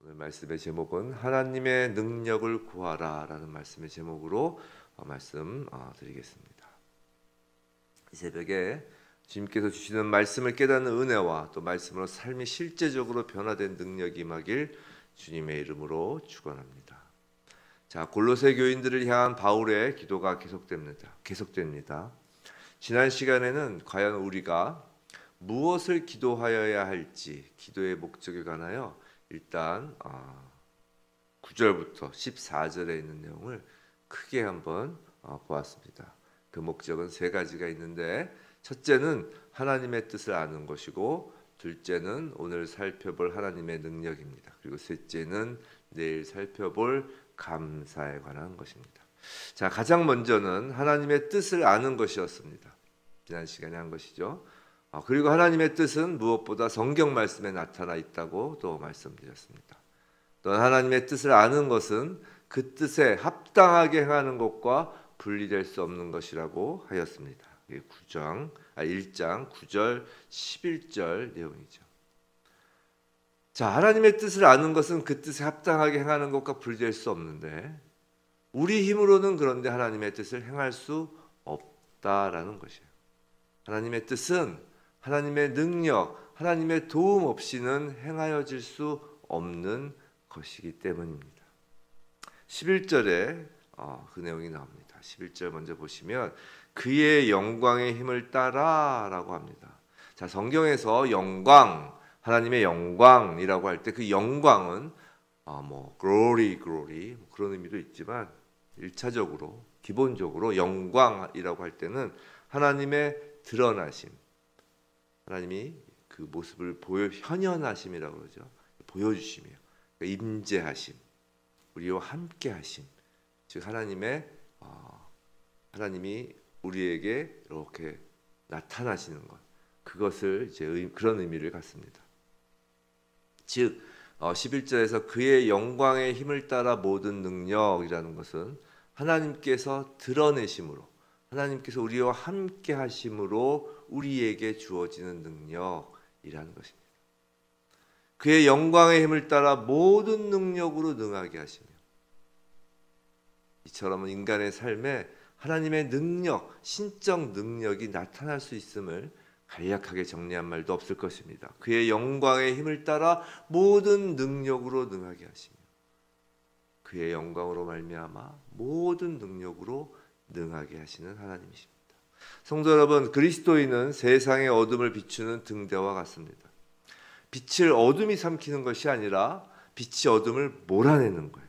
오늘 말씀의 제목은 하나님의 능력을 구하라 라는 말씀의 제목으로 말씀 드리겠습니다. 이 새벽에 주님께서 주시는 말씀을 깨닫는 은혜와 또 말씀으로 삶이 실제적으로 변화된 능력이 임하길 주님의 이름으로 축원합니다. 자, 골로새 교인들을 향한 바울의 기도가 계속됩니다. 지난 시간에는 과연 우리가 무엇을 기도하여야 할지, 기도의 목적에 관하여 일단 9절부터 14절에 있는 내용을 크게 한번 보았습니다. 그 목적은 세 가지가 있는데, 첫째는 하나님의 뜻을 아는 것이고, 둘째는 오늘 살펴볼 하나님의 능력입니다. 그리고 셋째는 내일 살펴볼 감사에 관한 것입니다. 자, 가장 먼저는 하나님의 뜻을 아는 것이었습니다. 지난 시간에 한 것이죠. 그리고 하나님의 뜻은 무엇보다 성경 말씀에 나타나 있다고 또 말씀드렸습니다. 또 하나님의 뜻을 아는 것은 그 뜻에 합당하게 행하는 것과 분리될 수 없는 것이라고 하였습니다. 1장 9절 11절 내용이죠. 자, 하나님의 뜻을 아는 것은 그 뜻에 합당하게 행하는 것과 분리될 수 없는데, 우리 힘으로는 그런데 하나님의 뜻을 행할 수 없다라는 것이에요. 하나님의 뜻은 하나님의 능력, 하나님의 도움 없이는 행하여질 수 없는 것이기 때문입니다. 11절에 그 내용이 나옵니다. 11절 먼저 보시면 그의 영광의 힘을 따라 라고 합니다. 자, 성경에서 영광, 하나님의 영광이라고 할 때 그 영광은 glory 그런 의미도 있지만 1차적으로 기본적으로 영광이라고 할 때는 하나님의 드러나심, 하나님이 그 모습을 현현하심이라고 그러죠. 보여주심이에요. 그러니까 임재하심, 우리와 함께하심. 즉 하나님이 우리에게 이렇게 나타나시는 것, 그것을 이제 그런 의미를 갖습니다. 즉 11절에서 그의 영광의 힘을 따라 모든 능력이라는 것은 하나님께서 드러내심으로, 하나님께서 우리와 함께 하심으로 우리에게 주어지는 능력이라는 것입니다. 그의 영광의 힘을 따라 모든 능력으로 능하게 하시며, 이처럼 인간의 삶에 하나님의 능력, 신적 능력이 나타날 수 있음을 간략하게 정리한 말도 없을 것입니다. 그의 영광의 힘을 따라 모든 능력으로 능하게 하시며, 그의 영광으로 말미암아 모든 능력으로 능하게 하시는 하나님이십니다. 성도 여러분, 그리스도인은 세상의 어둠을 비추는 등대와 같습니다. 빛을 어둠이 삼키는 것이 아니라 빛이 어둠을 몰아내는 거예요.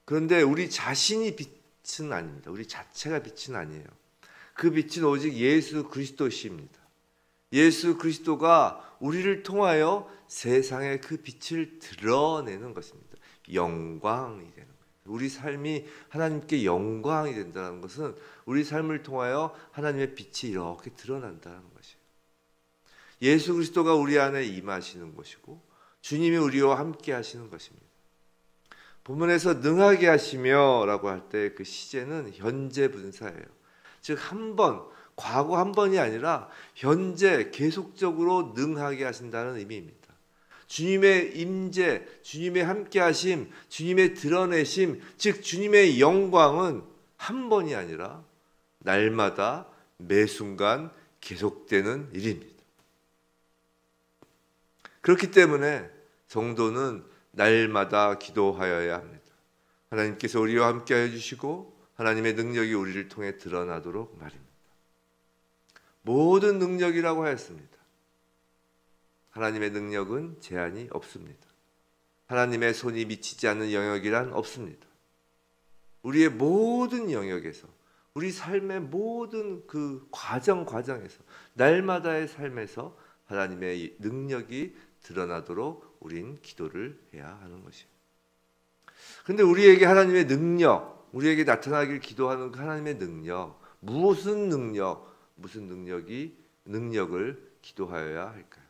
그런데 우리 자신이 빛은 아닙니다. 우리 자체가 빛은 아니에요. 그 빛은 오직 예수 그리스도십니다. 예수 그리스도가 우리를 통하여 세상에 그 빛을 드러내는 것입니다. 영광이 되는 거예요. 우리 삶이 하나님께 영광이 된다는 것은 우리 삶을 통하여 하나님의 빛이 이렇게 드러난다는 것이에요. 예수 그리스도가 우리 안에 임하시는 것이고, 주님이 우리와 함께 하시는 것입니다. 본문에서 능하게 하시며 라고 할 때 그 시제는 현재 분사예요. 즉 과거 한 번이 아니라 현재 계속적으로 능하게 하신다는 의미입니다. 주님의 임재, 주님의 함께하심, 주님의 드러내심, 즉 주님의 영광은 한 번이 아니라 날마다 매 순간 계속되는 일입니다. 그렇기 때문에 성도는 날마다 기도하여야 합니다. 하나님께서 우리와 함께하여 주시고 하나님의 능력이 우리를 통해 드러나도록 말입니다. 모든 능력이라고 하였습니다. 하나님의 능력은 제한이 없습니다. 하나님의 손이 미치지 않는 영역이란 없습니다. 우리의 모든 영역에서, 우리 삶의 모든 그 과정에서, 날마다의 삶에서 하나님의 능력이 드러나도록 우린 기도를 해야 하는 것이에요. 그런데 우리에게 하나님의 능력, 우리에게 나타나길 기도하는 그 하나님의 능력, 무슨 능력을 기도하여야 할까요?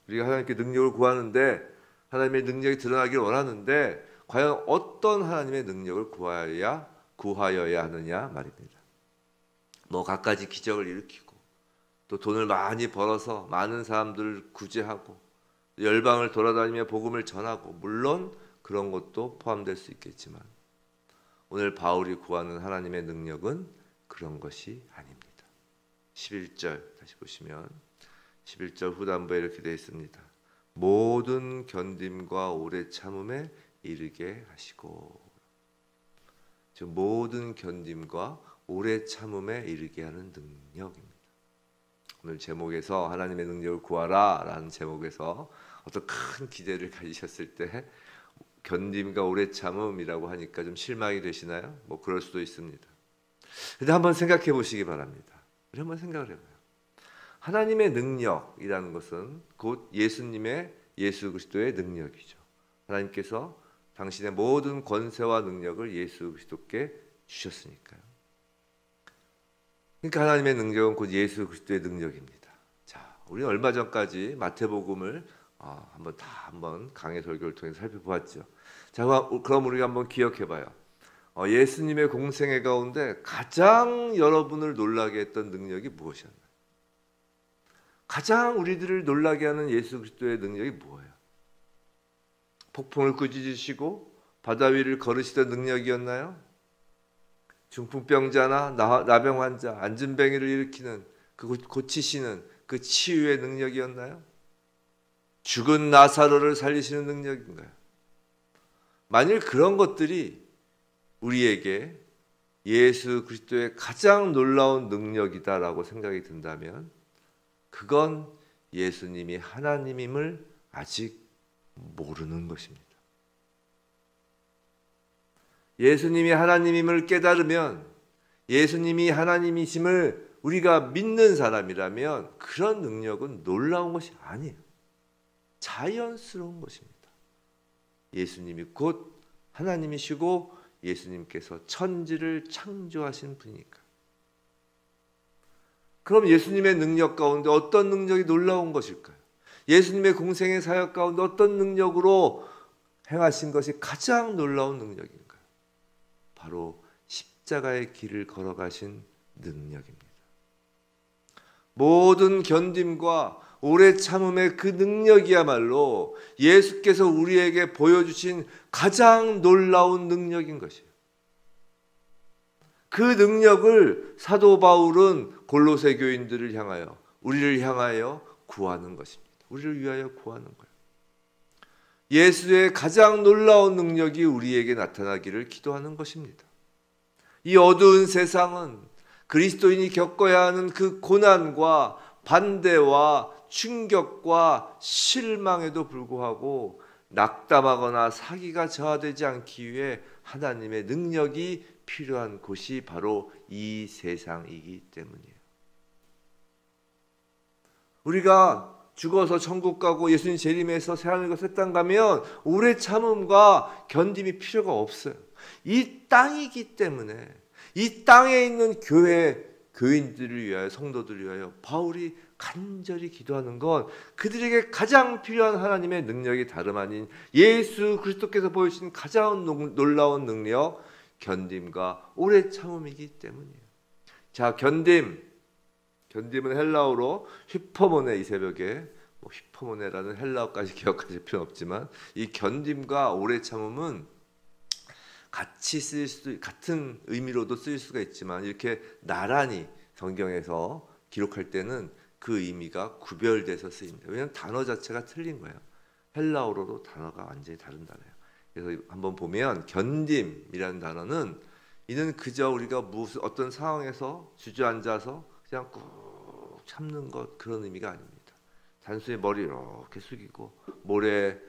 우리가 하나님께 능력을 구하는데, 하나님의 능력이 드러나길 원하는데, 과연 어떤 하나님의 능력을 구하여야 하느냐 말입니다. 갖가지 기적을 일으키고, 또 돈을 많이 벌어서 많은 사람들을 구제하고, 열방을 돌아다니며 복음을 전하고, 물론 그런 것도 포함될 수 있겠지만 오늘 바울이 구하는 하나님의 능력은 그런 것이 아닙니다. 11절 다시 보시면 11절 후반부에 이렇게 되어 있습니다. 모든 견딤과 오래 참음에 이르게 하시고, 즉 모든 견딤과 오래 참음에 이르게 하는 능력입니다. 오늘 제목에서 하나님의 능력을 구하라 라는 제목에서 어떤 큰 기대를 가지셨을 때 견딤과 오래 참음이라고 하니까 좀 실망이 되시나요? 뭐 그럴 수도 있습니다. 근데 한번 생각해 보시기 바랍니다. 우리 한번 생각을 해봐요. 하나님의 능력이라는 것은 곧 예수 그리스도의 능력이죠. 하나님께서 당신의 모든 권세와 능력을 예수 그리스도께 주셨으니까요. 그러니까 하나님의 능력은 곧 예수 그리스도의 능력입니다. 자, 우리 얼마 전까지 마태복음을 한번 강해 설교를 통해서 살펴보았죠. 자, 그럼 우리가 한번 기억해봐요. 예수님의 공생애 가운데 가장 여러분을 놀라게 했던 능력이 무엇이었나요? 가장 우리들을 놀라게 하는 예수 그리스도의 능력이 뭐예요? 폭풍을 꾸짖으시고 바다 위를 걸으시던 능력이었나요? 중풍병자나 나병 환자, 안진뱅이를 일으키는 고치시는 그 치유의 능력이었나요? 죽은 나사로를 살리시는 능력인가요? 만일 그런 것들이 우리에게 예수 그리스도의 가장 놀라운 능력이다라고 생각이 든다면 그건 예수님이 하나님임을 아직 모르는 것입니다. 예수님이 하나님임을 깨달으면, 예수님이 하나님이심을 우리가 믿는 사람이라면 그런 능력은 놀라운 것이 아니에요. 자연스러운 것입니다. 예수님이 곧 하나님이시고 예수님께서 천지를 창조하신 분이니까. 그럼 예수님의 능력 가운데 어떤 능력이 놀라운 것일까요? 예수님의 공생의 사역 가운데 어떤 능력으로 행하신 것이 가장 놀라운 능력인가요? 바로 십자가의 길을 걸어가신 능력입니다. 모든 견딤과 오래 참음의 그 능력이야말로 예수께서 우리에게 보여주신 가장 놀라운 능력인 것이에요. 그 능력을 사도 바울은 골로새 교인들을 향하여, 우리를 향하여 구하는 것입니다. 우리를 위하여 구하는 거예요. 예수의 가장 놀라운 능력이 우리에게 나타나기를 기도하는 것입니다. 이 어두운 세상은 그리스도인이 겪어야 하는 그 고난과 반대와 충격과 실망에도 불구하고 낙담하거나 사기가 저하되지 않기 위해 하나님의 능력이 필요한 곳이 바로 이 세상이기 때문이에요. 우리가 죽어서 천국 가고 예수님 재림해서 새하늘과 새 땅 가면 오래 참음과 견딤이 필요가 없어요. 이 땅이기 때문에 이 땅에 있는 교인들을 위하여, 성도들을 위하여 바울이 간절히 기도하는 건 그들에게 가장 필요한 하나님의 능력이 다름 아닌 예수 그리스도께서 보여주신 가장 놀라운 능력, 견딤과 오래 참음이기 때문이에요. 자, 견딤은 헬라어로 휘퍼모네, 이 새벽에 휘퍼모네라는 헬라어까지 기억하실 필요는 없지만 이 견딤과 오래 참음은 같이 쓰일 수도, 같은 의미로도 쓰일 수가 있지만 이렇게 나란히 성경에서 기록할 때는 그 의미가 구별돼서 쓰입니다. 왜냐하면 단어 자체가 틀린 거예요. 헬라어로도 단어가 완전히 다른 단어예요. 그래서 한번 보면 견딤이라는 단어는 이는 그저 우리가 어떤 상황에서 주저앉아서 그냥 꾹 참는 것, 그런 의미가 아닙니다. 단순히 머리를 이렇게 숙이고 모래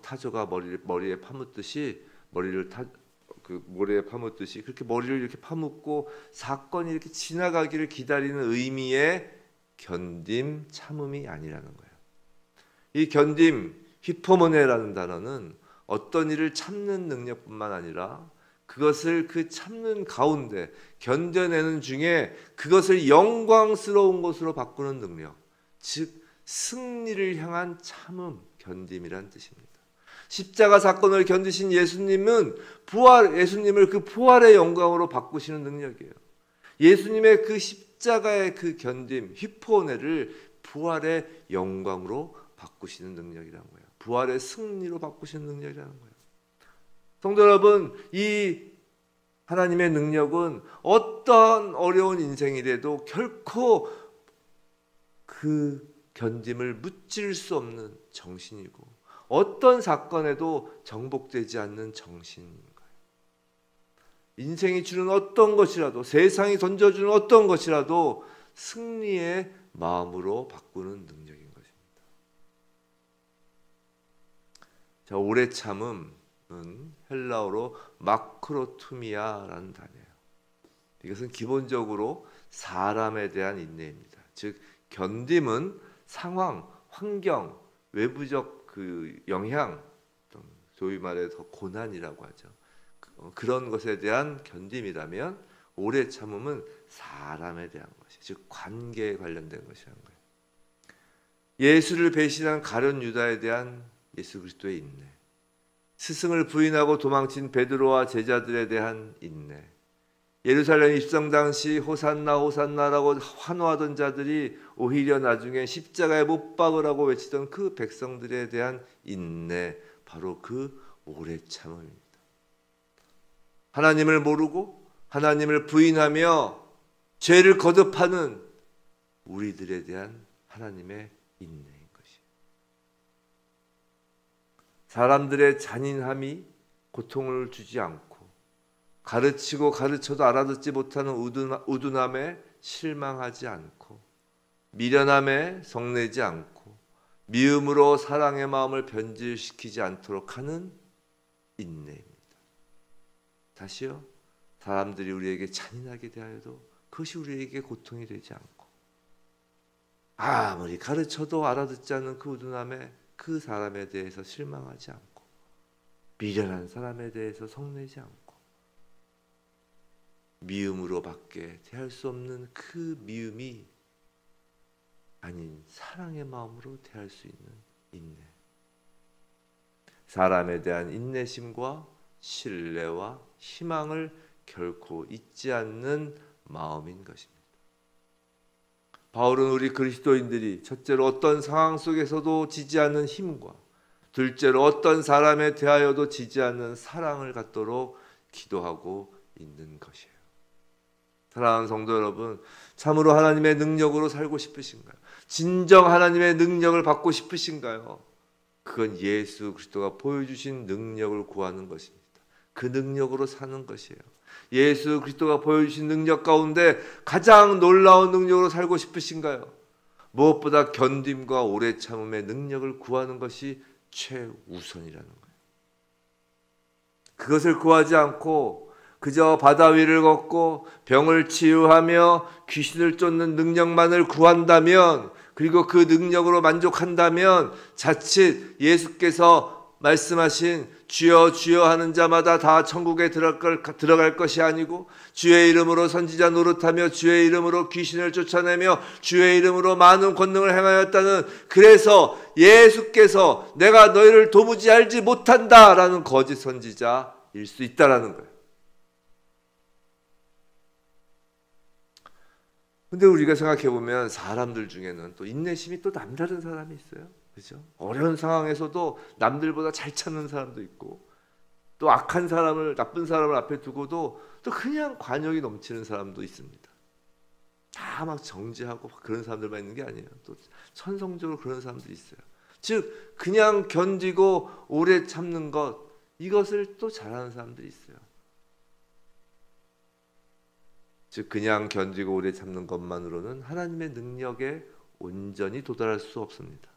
타조가 머리에 파묻듯이 모래에 파묻듯이 그렇게 머리를 이렇게 파묻고 사건이 이렇게 지나가기를 기다리는 의미의 견딤, 참음이 아니라는 거예요. 이 견딤, 휘퍼모네라는 단어는 어떤 일을 참는 능력뿐만 아니라 그것을 그 참는 가운데 견뎌내는 중에 그것을 영광스러운 것으로 바꾸는 능력, 즉 승리를 향한 참음, 견딤이란 뜻입니다. 십자가 사건을 견디신 예수님은 예수님을 그 부활의 영광으로 바꾸시는 능력이에요. 예수님의 그 십자가의 그 견딤, 휘포네를 부활의 영광으로 바꾸시는 능력이라는 거예요. 부활의 승리로 바꾸시는 능력이라는 거예요. 성도 여러분, 이 하나님의 능력은 어떤 어려운 인생이라도 결코 그 견딤을 무찌를 수 없는 정신이고, 어떤 사건에도 정복되지 않는 정신인 거예요. 인생이 주는 어떤 것이라도, 세상이 던져주는 어떤 것이라도 승리의 마음으로 바꾸는 능력인 것입니다. 자, 오래 참음은 헬라어로 마크로투미아라는 단어예요. 이것은 기본적으로 사람에 대한 인내입니다. 즉 견딤은 상황, 환경, 외부적 그 영향, 소위 말해서 고난이라고 하죠. 그런 것에 대한 견딤이라면 오래 참음은 사람에 대한 것이, 즉 관계에 관련된 것이라는 거예요. 예수를 배신한 가룟 유다에 대한 예수 그리스도의 인내, 스승을 부인하고 도망친 베드로와 제자들에 대한 인내, 예루살렘 입성 당시 호산나 호산나라고 환호하던 자들이 오히려 나중에 십자가에 못 박으라고 외치던 그 백성들에 대한 인내, 바로 그 오래 참음입니다. 하나님을 모르고 하나님을 부인하며 죄를 거듭하는 우리들에 대한 하나님의 인내인 것이에요. 사람들의 잔인함이 고통을 주지 않고, 가르치고 가르쳐도 알아듣지 못하는 우둔함에 실망하지 않고, 미련함에 성내지 않고, 미움으로 사랑의 마음을 변질시키지 않도록 하는 인내입니다. 다시요, 사람들이 우리에게 잔인하게 대하여도 그것이 우리에게 고통이 되지 않고, 아무리 가르쳐도 알아듣지 않는 그 우둔함에 그 사람에 대해서 실망하지 않고, 미련한 사람에 대해서 성내지 않고, 미움으로 밖에 대할 수 없는 그 미움이 아닌 사랑의 마음으로 대할 수 있는 인내. 사람에 대한 인내심과 신뢰와 희망을 결코 잊지 않는 마음인 것입니다. 바울은 우리 그리스도인들이 첫째로 어떤 상황 속에서도 지지 않는 힘과, 둘째로 어떤 사람에 대하여도 지지 않는 사랑을 갖도록 기도하고 있는 것이에요. 사랑하는 성도 여러분, 참으로 하나님의 능력으로 살고 싶으신가요? 진정 하나님의 능력을 받고 싶으신가요? 그건 예수 그리스도가 보여주신 능력을 구하는 것입니다. 그 능력으로 사는 것이에요. 예수 그리스도가 보여주신 능력 가운데 가장 놀라운 능력으로 살고 싶으신가요? 무엇보다 견딤과 오래 참음의 능력을 구하는 것이 최우선이라는 거예요. 그것을 구하지 않고 그저 바다 위를 걷고 병을 치유하며 귀신을 쫓는 능력만을 구한다면, 그리고 그 능력으로 만족한다면 자칫 예수께서 말씀하신 주여 주여 하는 자마다 다 천국에 들어갈 것이 아니고, 주의 이름으로 선지자 노릇하며 주의 이름으로 귀신을 쫓아내며 주의 이름으로 많은 권능을 행하였다는, 그래서 예수께서 내가 너희를 도무지 알지 못한다라는 거짓 선지자일 수 있다라는 거예요. 근데 우리가 생각해보면 사람들 중에는 또 인내심이 또 남다른 사람이 있어요. 그렇죠? 어려운 상황에서도 남들보다 잘 참는 사람도 있고, 또 악한 사람을, 나쁜 사람을 앞에 두고도 또 그냥 관용이 넘치는 사람도 있습니다. 다 막 정죄하고 그런 사람들만 있는 게 아니에요. 또 천성적으로 그런 사람도 있어요. 즉 그냥 견디고 오래 참는 것, 이것을 또 잘하는 사람들이 있어요. 즉 그냥 견디고 오래 참는 것만으로는 하나님의 능력에 온전히 도달할 수 없습니다.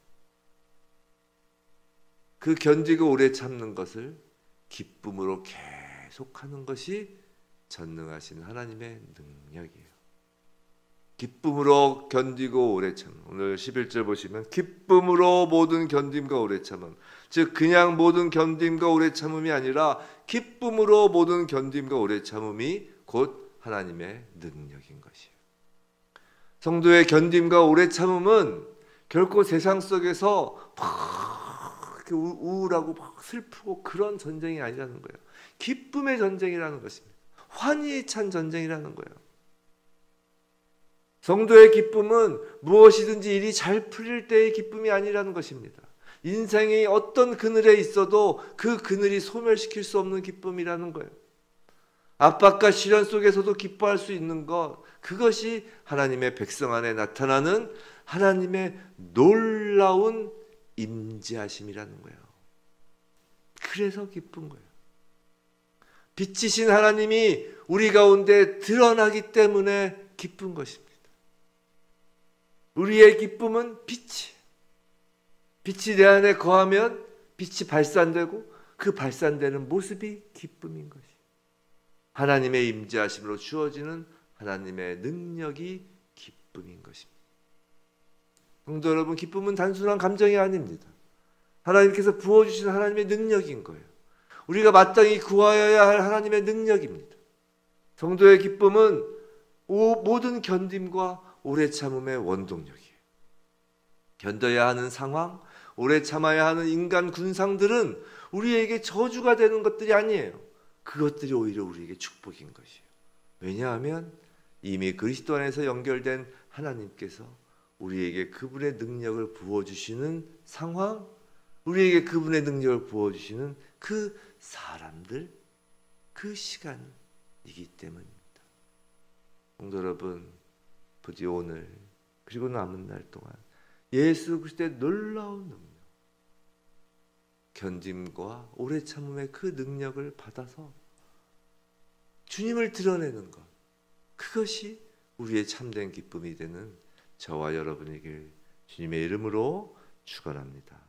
그 견디고 오래 참는 것을 기쁨으로 계속하는 것이 전능하신 하나님의 능력이에요. 기쁨으로 견디고 오래 참음. 오늘 11절 보시면 기쁨으로 모든 견딤과 오래 참음. 즉 그냥 모든 견딤과 오래 참음이 아니라 기쁨으로 모든 견딤과 오래 참음이 곧 하나님의 능력인 것이에요. 성도의 견딤과 오래 참음은 결코 세상 속에서 막 우울하고 막 슬프고 그런 전쟁이 아니라는 거예요. 기쁨의 전쟁이라는 것입니다. 환희에 찬 전쟁이라는 거예요. 성도의 기쁨은 무엇이든지 일이 잘 풀릴 때의 기쁨이 아니라는 것입니다. 인생의 어떤 그늘에 있어도 그 그늘이 소멸시킬 수 없는 기쁨이라는 거예요. 압박과 시련 속에서도 기뻐할 수 있는 것, 그것이 하나님의 백성 안에 나타나는 하나님의 놀라운 임재하심이라는 거예요. 그래서 기쁜 거예요. 빛이신 하나님이 우리 가운데 드러나기 때문에 기쁜 것입니다. 우리의 기쁨은 빛이에요. 빛이 내 안에 거하면 빛이 발산되고 그 발산되는 모습이 기쁨인 것이에요. 하나님의 임재하심으로 주어지는 하나님의 능력이 기쁨인 것입니다. 성도 여러분, 기쁨은 단순한 감정이 아닙니다. 하나님께서 부어주신 하나님의 능력인 거예요. 우리가 마땅히 구하여야 할 하나님의 능력입니다. 성도의 기쁨은 모든 견딤과 오래 참음의 원동력이에요. 견뎌야 하는 상황, 오래 참아야 하는 인간 군상들은 우리에게 저주가 되는 것들이 아니에요. 그것들이 오히려 우리에게 축복인 것이에요. 왜냐하면 이미 그리스도 안에서 연결된 하나님께서 우리에게 그분의 능력을 부어주시는 상황, 우리에게 그분의 능력을 부어주시는 그 사람들, 그 시간이기 때문입니다. 성도 여러분, 부디 오늘 그리고 남은 날 동안 예수 그리스도의 놀라운 능력, 견딤과 오래 참음의 그 능력을 받아서 주님을 드러내는 것, 그것이 우리의 참된 기쁨이 되는 저와 여러분에게 주님의 이름으로 축원합니다.